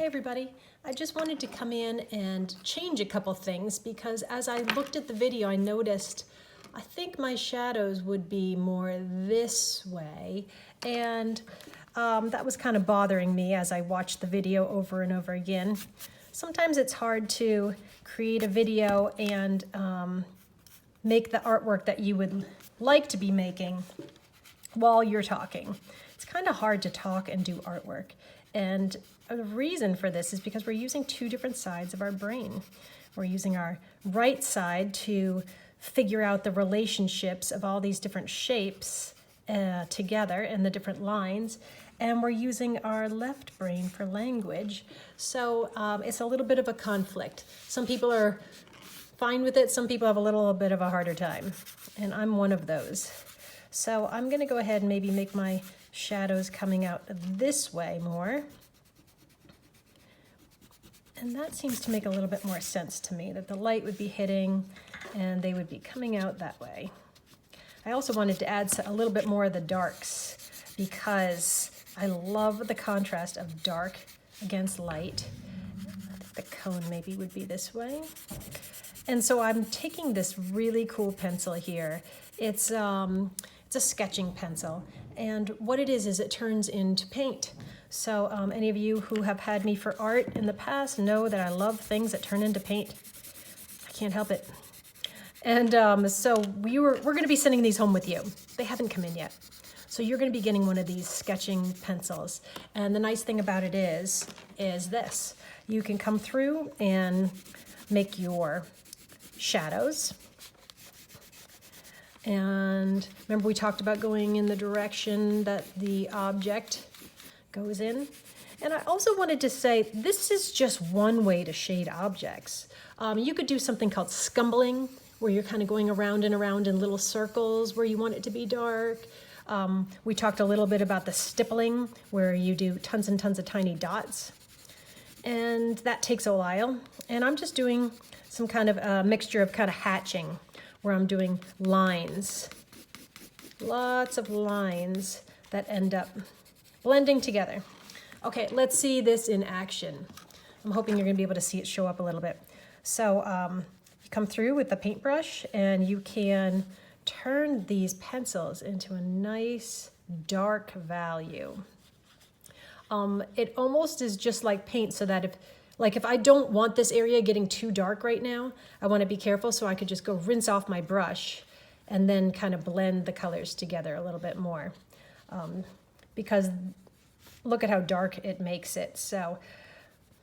Hey everybody, I just wanted to come in and change a couple things because as I looked at the video I noticed I think my shadows would be more this way, and that was kind of bothering me as I watched the video over and over again. Sometimes it's hard to create a video and make the artwork that you would like to be making while you're talking. It's kind of hard to talk and do artwork. And the reason for this is because we're using two different sides of our brain. We're using our right side to figure out the relationships of all these different shapes together and the different lines. And we're using our left brain for language. So it's a little bit of a conflict. Some people are fine with it. Some people have a little bit of a harder time. And I'm one of those. So I'm going to go ahead and maybe make my shadows coming out this way more. And that seems to make a little bit more sense to me, that the light would be hitting and they would be coming out that way. I also wanted to add a little bit more of the darks because I love the contrast of dark against light. I think the cone maybe would be this way. And so I'm taking this really cool pencil here. It's a sketching pencil, and what it is it turns into paint. So any of you who have had me for art in the past know that I love things that turn into paint. I can't help it. And so we're going to be sending these home with you. They haven't come in yet. So you're going to be getting one of these sketching pencils. And the nice thing about it is this. You can come through and make your shadows. And remember we talked about going in the direction that the object goes in. And I also wanted to say this is just one way to shade objects. You could do something called scumbling, where you're kind of going around and around in little circles where you want it to be dark. We talked a little bit about the stippling, where you do tons and tons of tiny dots. And that takes a while. And I'm just doing some kind of a mixture of kind of hatching, where I'm doing lines, lots of lines that end up blending together. Okay, let's see this in action. I'm hoping you're gonna be able to see it show up a little bit. So you come through with the paintbrush and you can turn these pencils into a nice dark value. It almost is just like paint, so that if I don't want this area getting too dark right now, I want to be careful, so I could just go rinse off my brush and then kind of blend the colors together a little bit more. Because look at how dark it makes it. So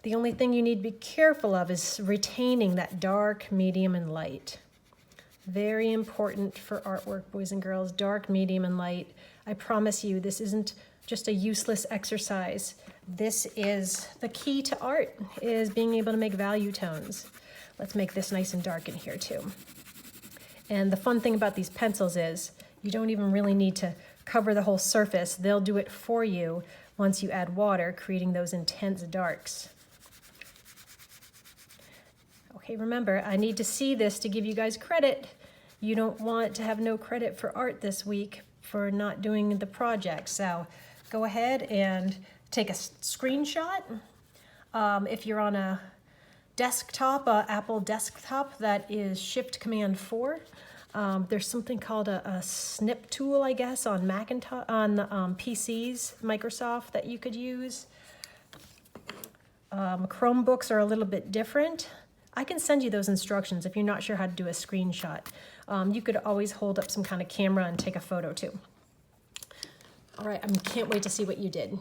the only thing you need to be careful of is retaining that dark, medium, and light. Very important for artwork, boys and girls, dark, medium, and light. I promise you, this isn't just a useless exercise. This is the key to art, is being able to make value tones. Let's make this nice and dark in here too. And the fun thing about these pencils is you don't even really need to cover the whole surface. They'll do it for you once you add water, creating those intense darks. Okay, remember, I need to see this to give you guys credit. You don't want to have no credit for art this week for not doing the project. So go ahead and take a screenshot. If you're on a desktop, Apple desktop, that is Shift-Command-4. There's something called a snip tool, I guess, on Macintosh, on PCs, Microsoft, that you could use. Chromebooks are a little bit different. I can send you those instructions if you're not sure how to do a screenshot. You could always hold up some kind of camera and take a photo too. All right, I can't wait to see what you did.